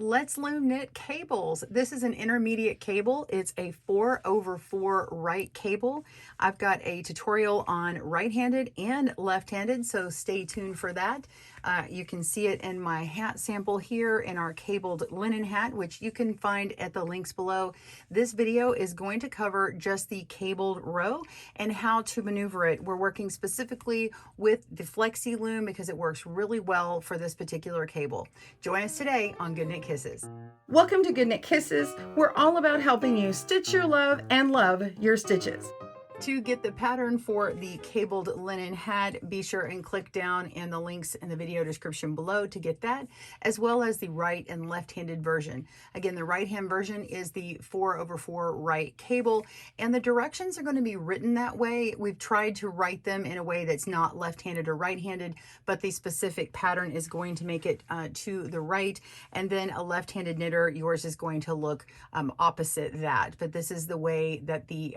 Let's Loom Knit cables. This is an intermediate cable. It's a 4/4 right cable. I've got a tutorial on right-handed and left-handed, so stay tuned for that. You can see it in my hat sample here in our cabled linen hat, which you can find at the links below. This video is going to cover just the cabled row and how to maneuver it. We're working specifically with the Flexee Loom because it works really well for this particular cable. Join us today on GoodKnit Kisses. Welcome to GoodKnit Kisses. We're all about helping you stitch your love and love your stitches. To get the pattern for the cabled linen hat, be sure and click down in the links in the video description below to get that, as well as the right and left-handed version. Again, the right-hand version is the 4/4 right cable, and the directions are going to be written that way. We've tried to write them in a way that's not left-handed or right-handed, but the specific pattern is going to make it to the right, and then a left-handed knitter, yours is going to look opposite that. But this is the way that the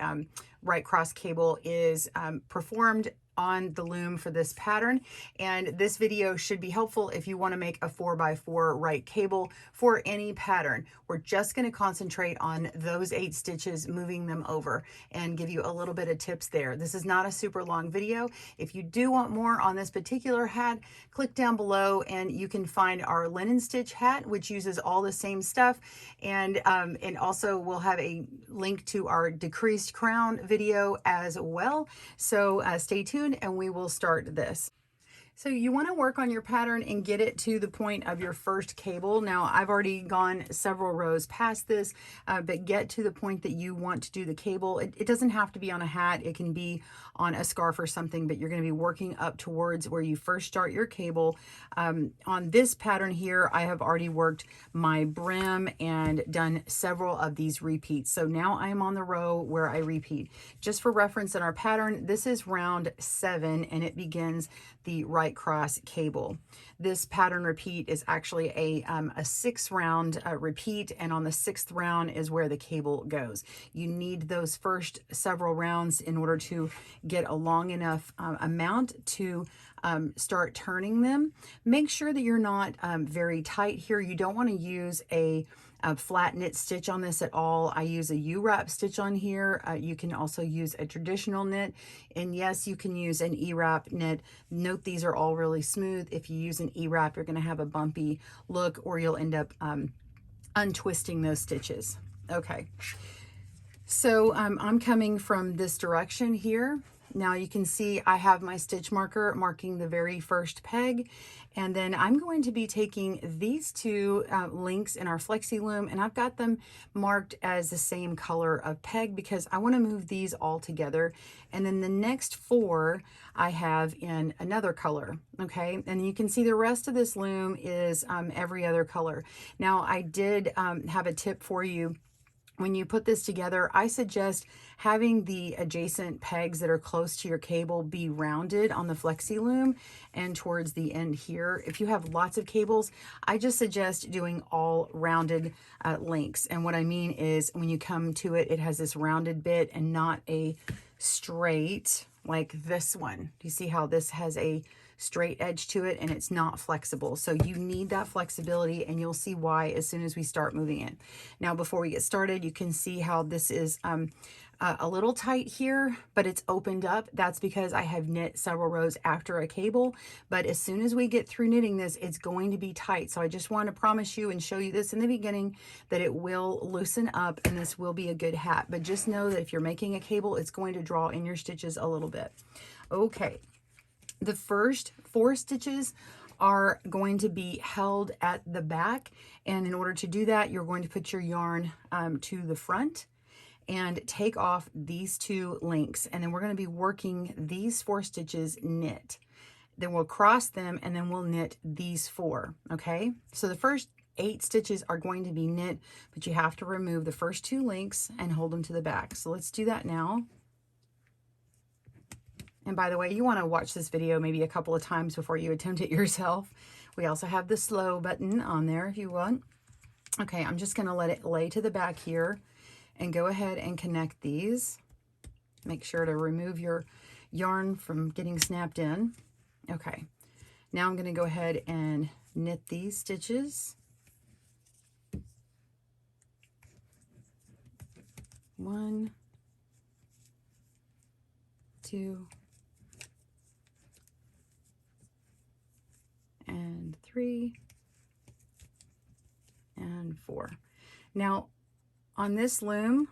right cross cable is performed on the loom for this pattern, and this video should be helpful if you want to make a 4/4 right cable for any pattern. We're just going to concentrate on those 8 stitches, moving them over, and give you a little bit of tips there. This is not a super long video. If you do want more on this particular hat, click down below and you can find our linen stitch hat, which uses all the same stuff, and also we'll have a link to our decreased crown video as well. So stay tuned and we will start this. So you want to work on your pattern and get it to the point of your first cable. Now I've already gone several rows past this, but get to the point that you want to do the cable. It doesn't have to be on a hat. It can be on a scarf or something, but you're going to be working up towards where you first start your cable. On this pattern here, I have already worked my brim and done several of these repeats. So now I'm on the row where I repeat. Just for reference in our pattern, this is round 7 and it begins the right cross cable. This pattern repeat is actually a 6-round repeat, and on the 6th round is where the cable goes. You need those first several rounds in order to get a long enough amount to start turning them. Make sure that you're not very tight here. You don't want to use a flat knit stitch on this at all. I use a U-wrap stitch on here. You can also use a traditional knit, and yes, you can use an E-wrap knit. Note these are all really smooth. If you use an E-wrap, you're going to have a bumpy look, or you'll end up untwisting those stitches. Okay, so I'm coming from this direction here. Now you can see I have my stitch marker marking the very first peg, and then I'm going to be taking these 2 links in our Flexee Loom, and I've got them marked as the same color of peg because I want to move these all together, and then the next 4 I have in another color. Okay, and you can see the rest of this loom is every other color. Now I did have a tip for you. When you put this together, I suggest having the adjacent pegs that are close to your cable be rounded on the Flexee Loom and towards the end here. If you have lots of cables, I just suggest doing all rounded links. And what I mean is when you come to it, it has this rounded bit and not a straight like this one. Do you see how this has a straight edge to it and it's not flexible? So you need that flexibility, and you'll see why as soon as we start moving it. Now before we get started, you can see how this is a little tight here, but it's opened up. That's because I have knit several rows after a cable, but as soon as we get through knitting this, it's going to be tight. So I just want to promise you and show you this in the beginning that it will loosen up and this will be a good hat. But just know that if you're making a cable, it's going to draw in your stitches a little bit. Okay. The first 4 stitches are going to be held at the back, and in order to do that, you're going to put your yarn to the front and take off these 2 links, and then we're going to be working these 4 stitches knit. Then we'll cross them and then we'll knit these 4. Okay, so the first 8 stitches are going to be knit, but you have to remove the first 2 links and hold them to the back. So let's do that now. And by the way, you want to watch this video maybe a couple of times before you attempt it yourself. We also have the slow button on there if you want. Okay, I'm just going to let it lay to the back here and go ahead and connect these. Make sure to remove your yarn from getting snapped in. Okay, now I'm going to go ahead and knit these stitches. 1, 2, and 3, and 4. Now on this loom,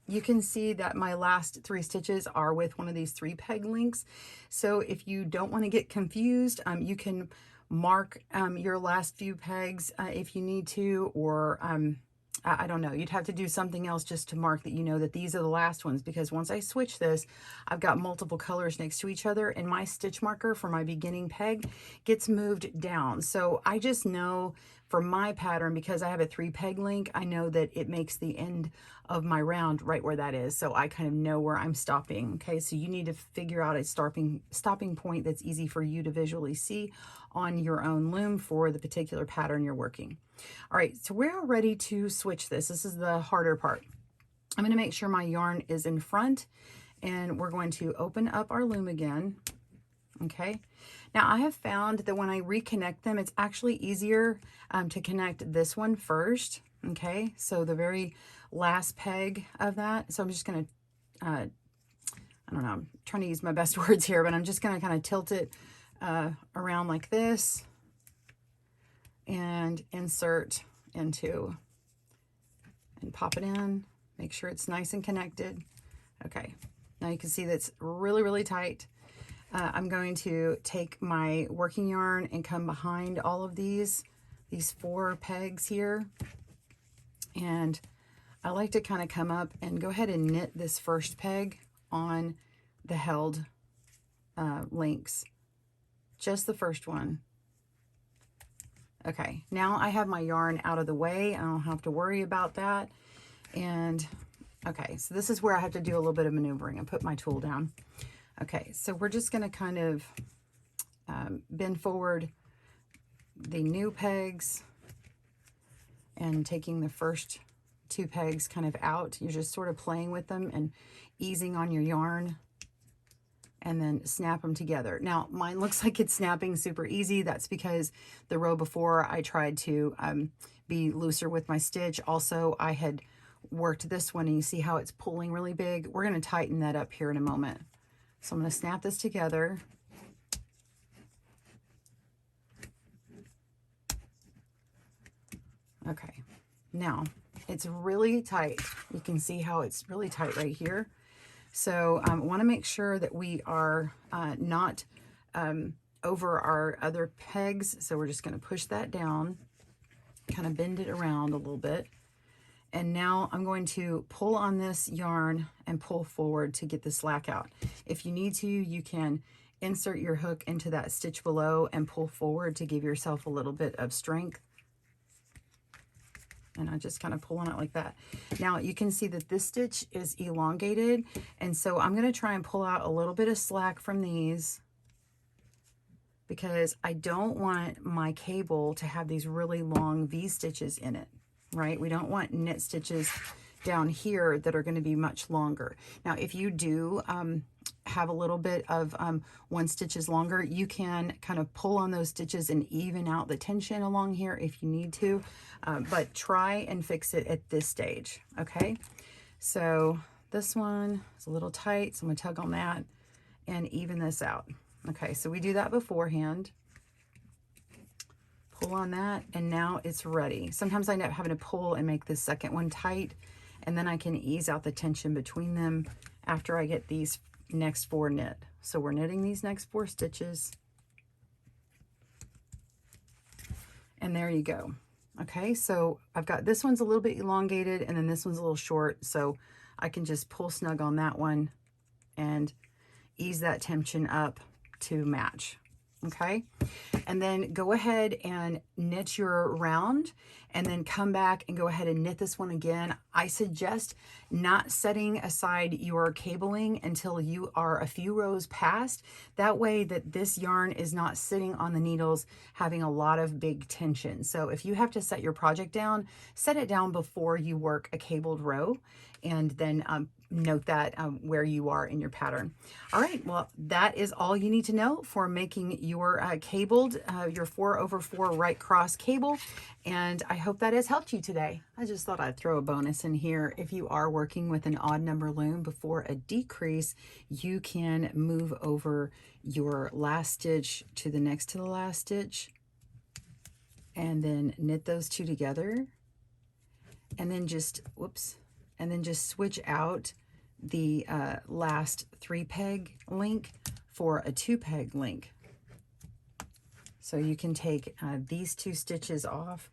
you can see that my last 3 stitches are with one of these 3 peg links. So if you don't want to get confused, you can mark your last few pegs if you need to, or I don't know, you'd have to do something else just to mark that you know that these are the last ones, because once I switch this, I've got multiple colors next to each other and my stitch marker for my beginning peg gets moved down. So I just know for my pattern, because I have a 3 peg link, I know that it makes the end of my round right where that is. So I kind of know where I'm stopping. Okay, so you need to figure out a stopping point that's easy for you to visually see on your own loom for the particular pattern you're working. All right, so we're ready to switch this. This is the harder part. I'm going to make sure my yarn is in front, and we're going to open up our loom again. Okay, now I have found that when I reconnect them, it's actually easier to connect this one first. Okay, so the very last peg of that. So I'm just going to, I don't know, I'm trying to use my best words here, but I'm just going to kind of tilt it around like this and insert into and pop it in. Make sure it's nice and connected. Okay, now you can see that's really, really tight. I'm going to take my working yarn and come behind all of these 4 pegs here. And I like to kind of come up and go ahead and knit this first peg on the held links. Just the first one. Okay, now I have my yarn out of the way. I don't have to worry about that. And okay, so this is where I have to do a little bit of maneuvering and put my tool down. Okay, so we're just going to kind of bend forward the new pegs and taking the first 2 pegs kind of out. You're just sort of playing with them and easing on your yarn, and then snap them together. Now mine looks like it's snapping super easy. That's because the row before I tried to be looser with my stitch. Also, I had worked this one and you see how it's pulling really big. We're going to tighten that up here in a moment. So I'm going to snap this together. Okay, now it's really tight. You can see how it's really tight right here. So I want to make sure that we are not over our other pegs. So we're just going to push that down, kind of bend it around a little bit. And now I'm going to pull on this yarn and pull forward to get the slack out. If you need to, you can insert your hook into that stitch below and pull forward to give yourself a little bit of strength. And I just kind of pull on it like that. Now you can see that this stitch is elongated, and so I'm going to try and pull out a little bit of slack from these, because I don't want my cable to have these really long V stitches in it, right? We don't want knit stitches down here that are going to be much longer. Now, if you do have a little bit of one stitch is longer, you can kind of pull on those stitches and even out the tension along here if you need to, but try and fix it at this stage. Okay, so this one is a little tight, so I'm going to tug on that and even this out. Okay, so we do that beforehand. Pull on that, and now it's ready. Sometimes I end up having to pull and make this second one tight, and then I can ease out the tension between them after I get these next 4 knit. So we're knitting these next 4 stitches, and there you go. Okay, so I've got this one's a little bit elongated, and then this one's a little short, so I can just pull snug on that one and ease that tension up to match. Okay, and then go ahead and knit your round, and then come back and go ahead and knit this one again. I suggest not setting aside your cabling until you are a few rows past. That way that this yarn is not sitting on the needles having a lot of big tension. So if you have to set your project down, set it down before you work a cabled row, and then note that where you are in your pattern. All right, well, that is all you need to know for making your cabled, your 4/4 right cross cable. And I hope that has helped you today. I just thought I'd throw a bonus in here. If you are working with an odd number loom, before a decrease, you can move over your last stitch to the next to the last stitch and then knit those two together, and then just, whoops, and then just switch out the last 3-peg link for a 2-peg link. So you can take these 2 stitches off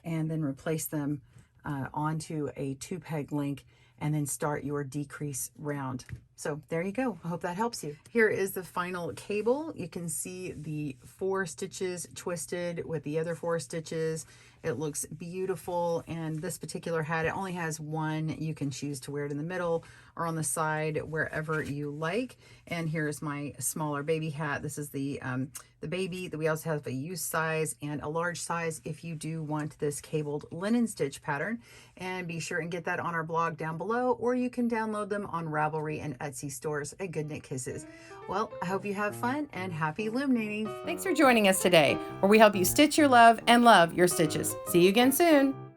and then replace them onto a 2-peg link and then start your decrease round. So there you go. I hope that helps you. Here is the final cable. You can see the 4 stitches twisted with the other 4 stitches. It looks beautiful, and this particular hat, it only has 1. You can choose to wear it in the middle or on the side, wherever you like. And here's my smaller baby hat. This is the baby. We also have a youth size and a large size if you do want this cabled linen stitch pattern. And be sure and get that on our blog down below, or you can download them on Ravelry and Etsy stores at GoodKnit Kisses. Well, I hope you have fun and happy loom knitting. Thanks for joining us today, where we help you stitch your love and love your stitches. See you again soon.